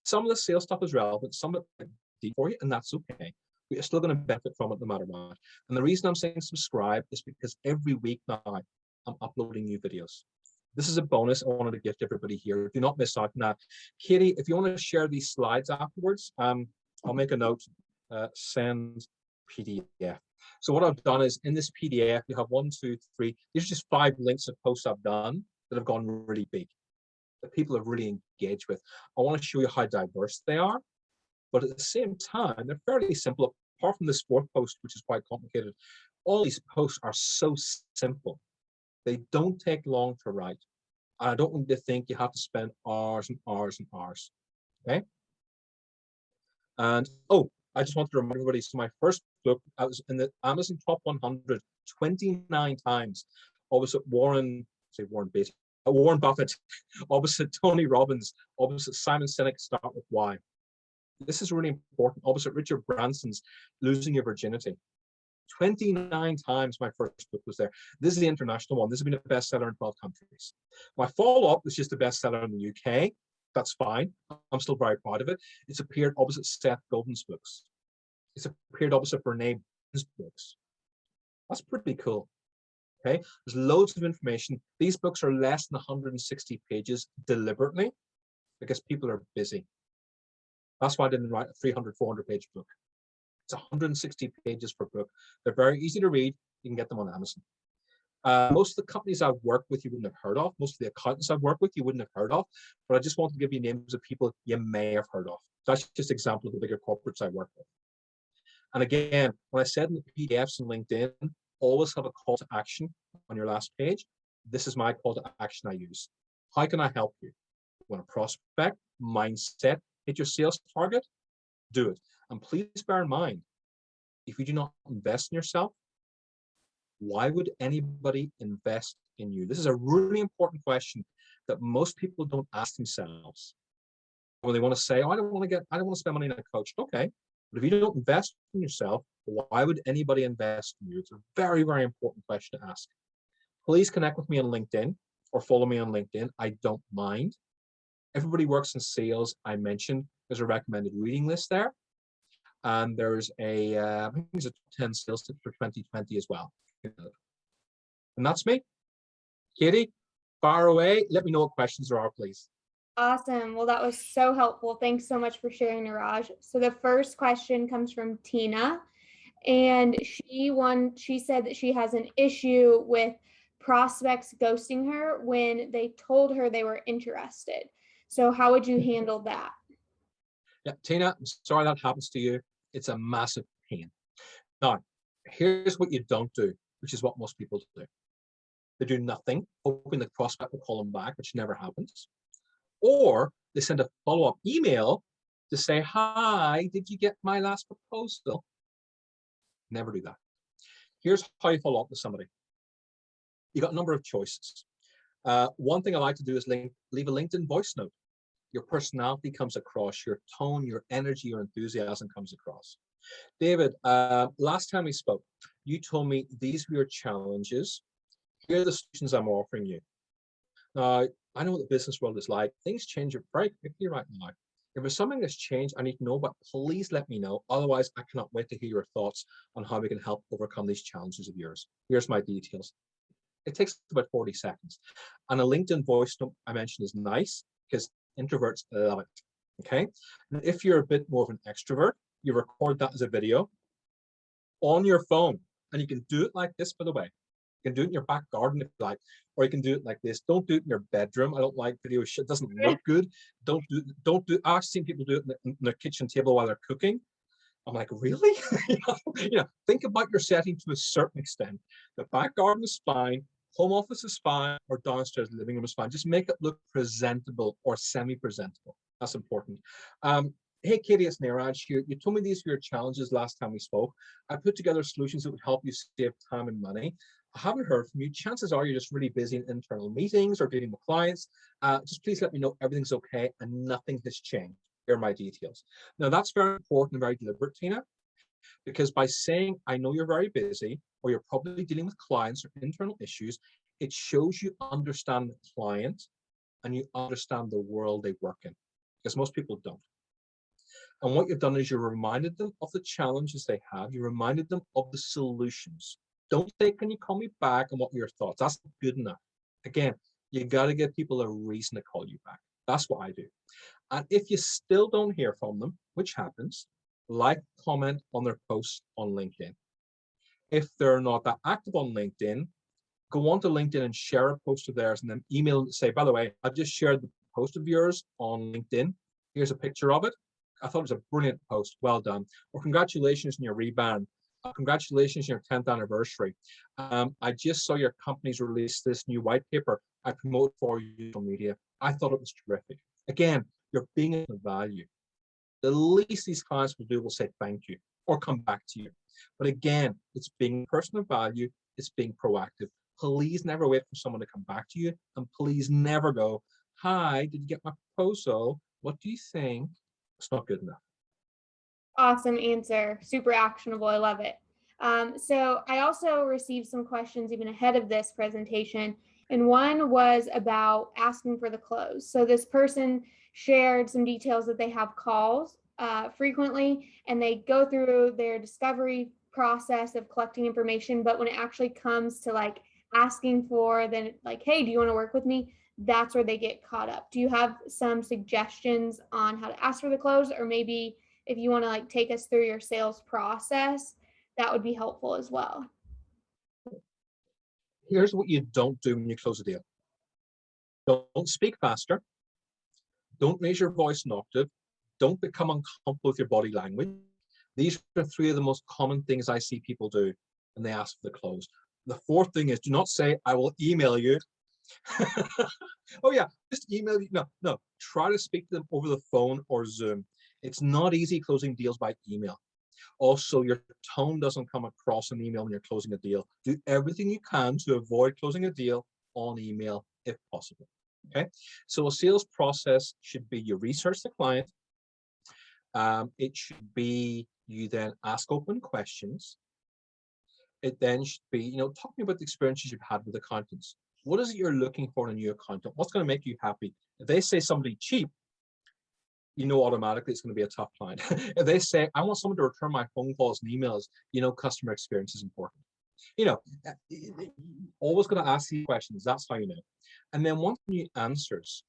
Some of the sales stuff is relevant, some of it deep for you, and that's okay. You're still going to benefit from it no matter what. And the reason I'm saying subscribe is because every week now I'm uploading new videos. This is a bonus I wanted to gift everybody here. Do not miss out on that. Katie, if you want to share these slides afterwards, I'll make a note, send PDF. So what I've done is in this PDF, you have 1, 2, 3. These are just 5 links of posts I've done that have gone really big, that people have really engaged with. I want to show you how diverse they are, but at the same time, they're fairly simple. Apart from this 4th post, which is quite complicated, all these posts are so simple. They don't take long to write. And I don't want you to think you have to spend hours and hours and hours. Okay. And I just wanted to remind everybody, so my first book, I was in the Amazon top 100 29 times. I was at Warren Beatty. I Warren Buffett, opposite Tony Robbins, opposite Simon Sinek, Start With Why. This is really important. Opposite Richard Branson's Losing Your Virginity. 29 times my first book was there. This is the international one. This has been a bestseller in 12 countries. My follow-up was just a bestseller in the UK. That's fine. I'm still very proud of it. It's appeared opposite Seth Godin's books. It's appeared opposite Brene Brown's books. That's pretty cool. Okay, there's loads of information. These books are less than 160 pages deliberately because people are busy. That's why I didn't write a 300, 400 page book. It's 160 pages per book. They're very easy to read. You can get them on Amazon. Most of the companies I've worked with, you wouldn't have heard of. Most of the accountants I've worked with, you wouldn't have heard of. But I just want to give you names of people you may have heard of. So that's just an example of the bigger corporates I work with. And again, when I said in the PDFs and LinkedIn, always have a call to action on your last page. This is my call to action I use. How can I help you? You want to prospect, mindset, hit your sales target? Do it. And please bear in mind, if you do not invest in yourself, why would anybody invest in you? This is a really important question that most people don't ask themselves. When they want to say, oh, I don't want to spend money on a coach. Okay. But if you don't invest in yourself, why would anybody invest in you? It's a very, very important question to ask. Please connect with me on LinkedIn or follow me on LinkedIn. I don't mind. Everybody works in sales. I mentioned there's a recommended reading list there. And there's I think there's a 10 sales tips for 2020 as well. And that's me. Katie, fire away. Let me know what questions there are, please. Awesome. Well, that was so helpful. Thanks so much for sharing, Niraj. So the first question comes from Tina, and she said that she has an issue with prospects ghosting her when they told her they were interested. So how would you handle that? Yeah, Tina, I'm sorry that happens to you. It's a massive pain. Now, here's what you don't do, which is what most people do. They do nothing, hoping the prospect will call them back, which never happens. Or they send a follow-up email to say, hi, did you get my last proposal? Never do that. Here's how you follow up with somebody. You got a number of choices. One thing I like to do is leave a LinkedIn voice note. Your personality comes across, your tone, your energy, your enthusiasm comes across. David, last time we spoke, you told me these were your challenges. Here are the solutions I'm offering you. Now, I know what the business world is like. Things change very quickly right now. If there's something that's changed, I need to know, but please let me know. Otherwise, I cannot wait to hear your thoughts on how we can help overcome these challenges of yours. Here's my details. It takes about 40 seconds. And a LinkedIn voice note I mentioned is nice because introverts love it. Okay. And if you're a bit more of an extrovert, you record that as a video on your phone. And you can do it like this, by the way. You can do it in your back garden if you like, or you can do it like this. Don't do it in your bedroom. I don't like video shit. It doesn't look good. I've seen people do it in their kitchen table while they're cooking. I'm like, really? Think about your setting to a certain extent. The back garden is fine, home office is fine, or downstairs living room is fine. Just make it look presentable or semi-presentable. That's important. Hey, Katie, it's Niraj here. You told me these were your challenges last time we spoke. I put together solutions that would help you save time and money. I haven't heard from you. Chances are you're just really busy in internal meetings or dealing with clients. Just please let me know everything's okay and nothing has changed. Here are my details. Now, that's very important and very deliberate, Tina, because by saying, I know you're very busy, or you're probably dealing with clients or internal issues, it shows you understand the client and you understand the world they work in, because most people don't. And what you've done is you reminded them of the challenges they have. You reminded them of the solutions. Don't say, can you call me back, and what are your thoughts? That's not good enough. Again, you got to give people a reason to call you back. That's what I do. And if you still don't hear from them, which happens, like, comment on their posts on LinkedIn. If they're not that active on LinkedIn, go on to LinkedIn and share a post of theirs and then email them to say, by the way, I've just shared the post of yours on LinkedIn. Here's a picture of it. I thought it was a brilliant post. Well done. Or congratulations on your rebrand. Congratulations on your 10th anniversary. I just saw your company's release this new white paper. I promote for you on media. I thought it was terrific. Again, you're being of value. The least these clients will do will say thank you or come back to you. But again, it's being a person of value. It's being proactive. Please never wait for someone to come back to you. And please never go, hi, did you get my proposal? What do you think? It's not good enough. Awesome answer. Super actionable. I love it. So I also received some questions even ahead of this presentation, and one was about asking for the close. So this person shared some details that they have calls frequently, and they go through their discovery process of collecting information, but when it actually comes to like asking for, then like, hey, do you want to work with me? That's where they get caught up. Do you have some suggestions on how to ask for the close, or maybe if you want to like take us through your sales process, that would be helpful as well. Here's what you don't do when you close a deal. Don't speak faster. Don't raise your voice an octave. Don't become uncomfortable with your body language. These are three of the most common things I see people do when they ask for the close. The fourth thing is, do not say, I will email you. Oh yeah, just email you. No, try to speak to them over the phone or Zoom. It's not easy closing deals by email. Also, your tone doesn't come across an email when you're closing a deal. Do everything you can to avoid closing a deal on email if possible. Okay, so a sales process should be you research the client. It should be you then ask open questions. It then should be, talking about the experiences you've had with accountants. What is it you're looking for in a new accountant? What's going to make you happy? If they say somebody cheap, automatically it's going to be a tough client. If they say, I want someone to return my phone calls and emails, customer experience is important. Always going to ask these questions. That's how you know. And then once you answers,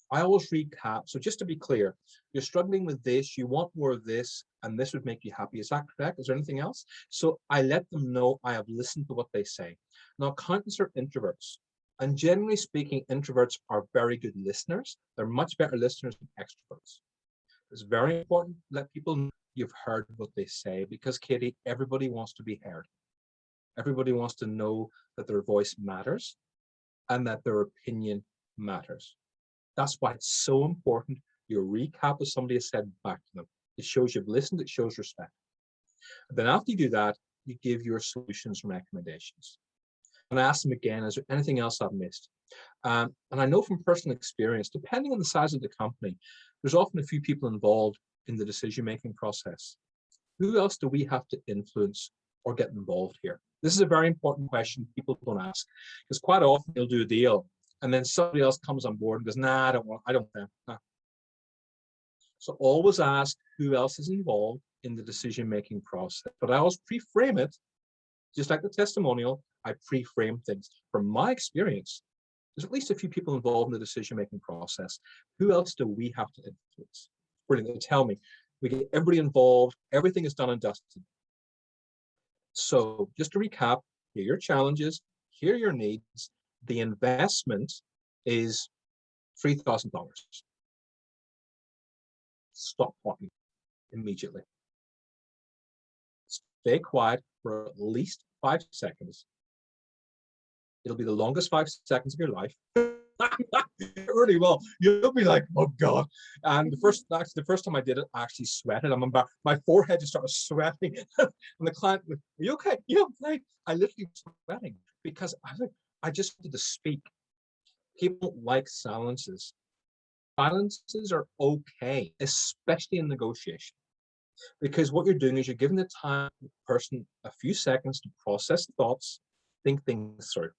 I always recap. So just to be clear, you're struggling with this, you want more of this, and this would make you happy. Is that correct? Is there anything else? So I let them know I have listened to what they say. Now, accountants are introverts. And generally speaking, introverts are very good listeners. They're much better listeners than extroverts. It's very important to let people know you've heard what they say, because, Katie, everybody wants to be heard. Everybody wants to know that their voice matters and that their opinion matters. That's why it's so important you recap what somebody has said back to them. It shows you've listened, it shows respect. And then after you do that, you give your solutions and recommendations. And I ask them again, is there anything else I've missed? And I know from personal experience, depending on the size of the company, there's often a few people involved in the decision-making process. Who else do we have to influence or get involved here? This is a very important question people don't ask, because quite often they'll do a deal and then somebody else comes on board and goes, nah, I don't think. Nah. So always ask who else is involved in the decision-making process. But I always pre-frame it, just like the testimonial, I pre-frame things. From my experience, there's at least a few people involved in the decision-making process. Who else do we have to influence? Brilliant, they tell me. We get everybody involved, everything is done and dusted. So just to recap, here are your challenges, here are your needs. The investment is $3,000. Stop talking immediately. Stay quiet for at least 5 seconds. It'll be the longest 5 seconds of your life. It really will. You'll be like, oh God. And the first time I did it, I actually sweated. My forehead just started sweating. And the client, are you okay? Yeah, right. I literally was sweating because I just wanted to speak. People don't like silences. Silences are okay, especially in negotiation. Because what you're doing is you're giving the time the person a few seconds to process thoughts, think things through.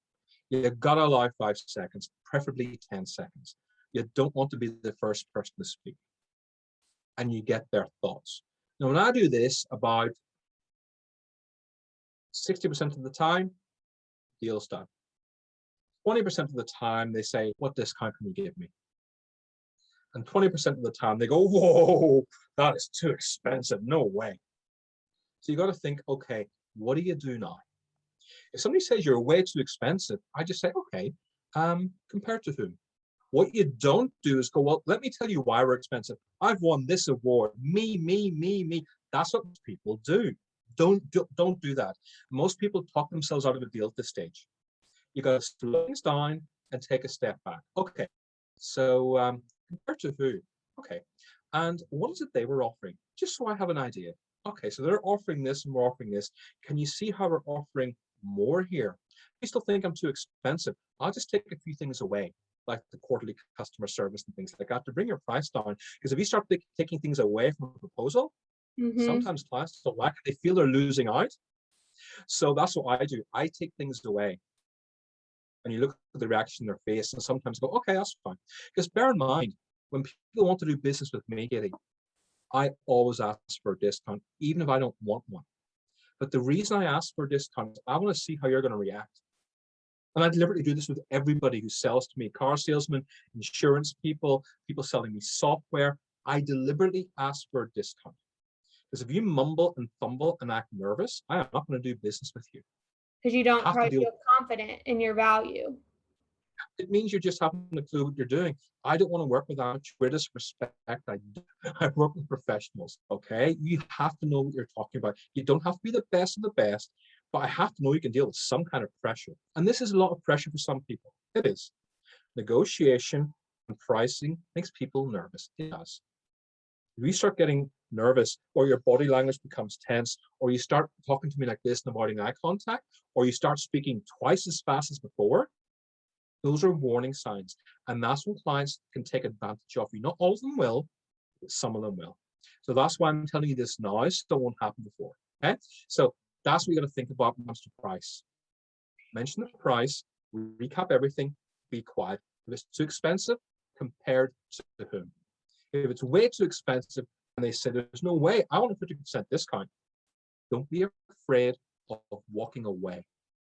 You've got to allow 5 seconds, preferably 10 seconds. You don't want to be the first person to speak. And you get their thoughts. Now, when I do this, about 60% of the time, deal's done. 20% of the time, they say, what discount can you give me? And 20% of the time, they go, whoa, that is too expensive. No way. So you got to think, okay, what do you do now? If somebody says you're way too expensive, I just say, okay, compared to whom? What you don't do is go, well, let me tell you why we're expensive. I've won this award. Me. That's what people do. Don't do that. Most people talk themselves out of a deal at this stage. You got to slow things down and take a step back. Okay, so compared to who? Okay, and what is it they were offering? Just so I have an idea. Okay, so they're offering this and we're offering this. Can you see how we're offering more here? still think I'm too expensive, I'll just take a few things away, like the quarterly customer service and things like that, to bring your price down. Because if you start taking things away from a proposal, sometimes clients don't like it. They feel they're losing out. So that's what I do. I take things away. And you look at the reaction in their face and sometimes go, okay, that's fine. Because bear in mind, when people want to do business with me, Katie, I always ask for a discount, even if I don't want one. But the reason I ask for a discount is I want to see how you're going to react. And I deliberately do this with everybody who sells to me, car salesmen, insurance people, people selling me software. I deliberately ask for a discount. Because if you mumble and fumble and act nervous, I am not going to do business with you. Because you don't quite feel confident in your value. It means you just haven't a clue what you're doing. I don't want to work without greatest respect. I work with professionals, okay? You have to know what you're talking about. You don't have to be the best of the best, but I have to know you can deal with some kind of pressure. And this is a lot of pressure for some people. It is. Negotiation and pricing makes people nervous. It does. If you start getting nervous, or your body language becomes tense, or you start talking to me like this and avoiding eye contact, or you start speaking twice as fast as before, those are warning signs. And that's when clients can take advantage of you. Not all of them will, but some of them will. So that's why I'm telling you this now, so it won't happen before. Okay? So that's what you got to think about when it comes to price. Mention the price, recap everything, be quiet. If it's too expensive, compared to whom? If it's way too expensive and they say there's no way, I want a 50% discount, don't be afraid of walking away.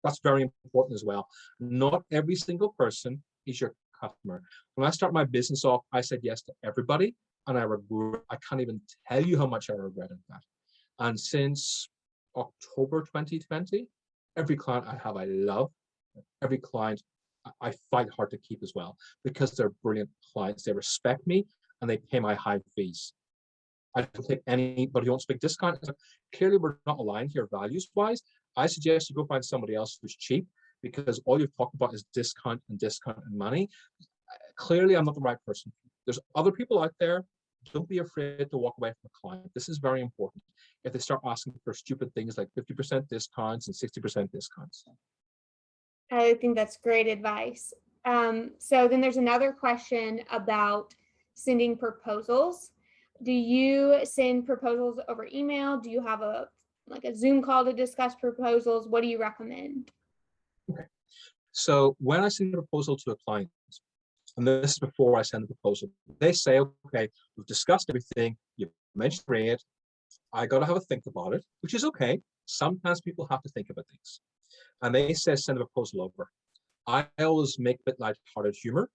That's very important as well. Not every single person is your customer. When I start my business off, I said yes to everybody, and I can't even tell you how much I regretted that. And since October 2020, every client I have, I love. Every client I fight hard to keep as well, because they're brilliant clients. They respect me and they pay my high fees. I don't take anybody who wants a big discount. Clearly, we're not aligned here values-wise. I suggest you go find somebody else who's cheap, because all you've talked about is discount and money. Clearly, I'm not the right person. There's other people out there. Don't be afraid to walk away from a client. This is very important. If they start asking for stupid things like 50% discounts and 60% discounts. I think that's great advice. So then there's another question about sending proposals. Do you send proposals over email? Do you have a Zoom call to discuss proposals? What do you recommend? Okay. So when I send a proposal to a client, and this is before I send the proposal, they say, okay, we've discussed everything. You've mentioned the rate. I got to have a think about it, which is okay. Sometimes people have to think about things. And they say, send a proposal over. I always make a bit lighthearted humor.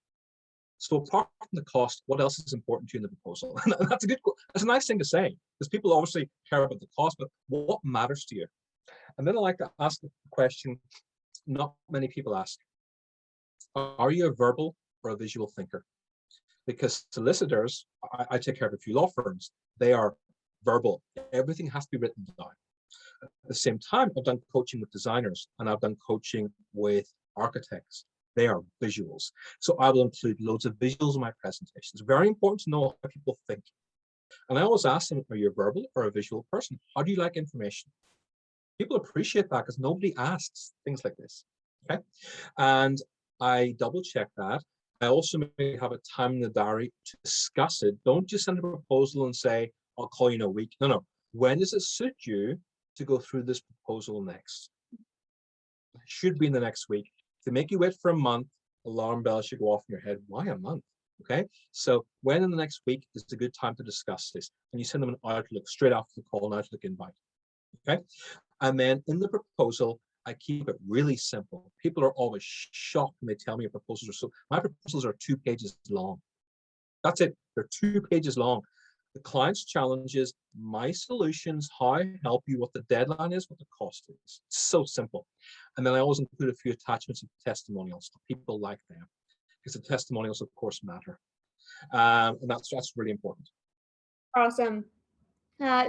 So apart from the cost, what else is important to you in the proposal? And that's a nice thing to say, because people obviously care about the cost, but what matters to you? And then I like to ask the question not many people ask. Are you a verbal or a visual thinker? Because solicitors, I take care of a few law firms, they are verbal. Everything has to be written down. At the same time, I've done coaching with designers and I've done coaching with architects. They are visuals. So I will include loads of visuals in my presentations. Very important to know how people think. And I always ask them, are you a verbal or a visual person? How do you like information? People appreciate that because nobody asks things like this. Okay. And I double check that. I also may have a time in the diary to discuss it. Don't just send a proposal and say, I'll call you in a week. No. When does it suit you to go through this proposal next? It should be in the next week. To make you wait for a month, alarm bells should go off in your head. Why a month? Okay. So when in the next week is a good time to discuss this? And you send them an Outlook straight after the call, an Outlook invite. Okay. And then in the proposal, I keep it really simple. People are always shocked when they tell me proposals are so. My proposals are 2 pages long. That's it. They're 2 pages long. The client's challenges, my solutions, how I help you, what the deadline is, what the cost is. It's so simple. And then I always include a few attachments of testimonials. People like them because the testimonials, of course, matter. And that's really important. Awesome.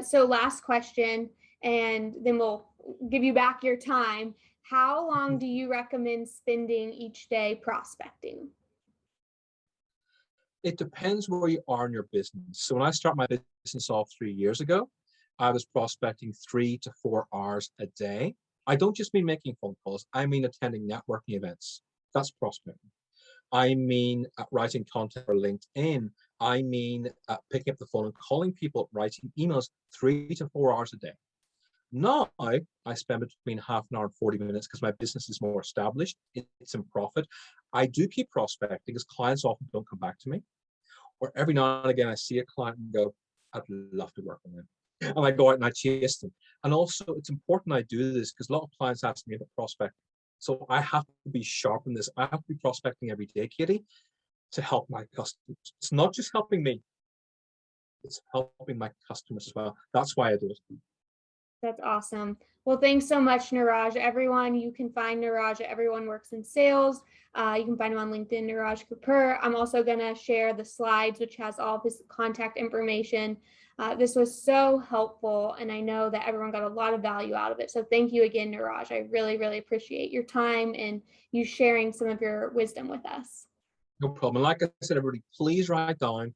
So last question, and then we'll give you back your time. How long do you recommend spending each day prospecting? It depends where you are in your business. So when I started my business off 3 years ago, I was prospecting 3 to 4 hours a day. I don't just mean making phone calls. I mean attending networking events. That's prospecting. I mean writing content for LinkedIn. I mean picking up the phone and calling people, writing emails 3 to 4 hours a day. Now I spend between half an hour and 40 minutes because my business is more established. It's in profit. I do keep prospecting because clients often don't come back to me. Or every now and again, I see a client and go, I'd love to work with them. And I go out and I chase them. And also, it's important I do this because a lot of clients ask me about prospecting. So I have to be sharp in this. I have to be prospecting every day, Katie, to help my customers. It's not just helping me, it's helping my customers as well. That's why I do it. That's awesome. Well, thanks so much, Niraj. Everyone, you can find Niraj at Everyone Works in Sales. You can find him on LinkedIn, Niraj Kapoor. I'm also going to share the slides, which has all of his contact information. This was so helpful, and I know that everyone got a lot of value out of it. So thank you again, Niraj. I really, really appreciate your time and you sharing some of your wisdom with us. No problem. Like I said, everybody, please write down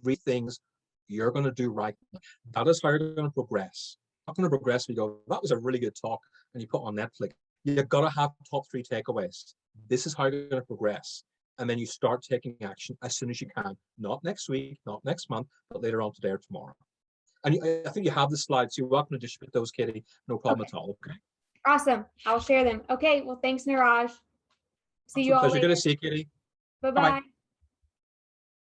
3 things you're going to do right now. That is how you're going to progress. Not going to progress when you go, that was a really good talk, and you put on Netflix. You've got to have top 3 takeaways. This is how you're going to progress. And then you start taking action as soon as you can. Not next week, not next month, but later on today or tomorrow. And I think you have the slides. You're welcome to distribute those, Katie. No problem at all. Okay. Awesome. I'll share them. Okay. Well, thanks, Niraj. See you all later. Pleasure. Good to see you, Katie. Bye-bye.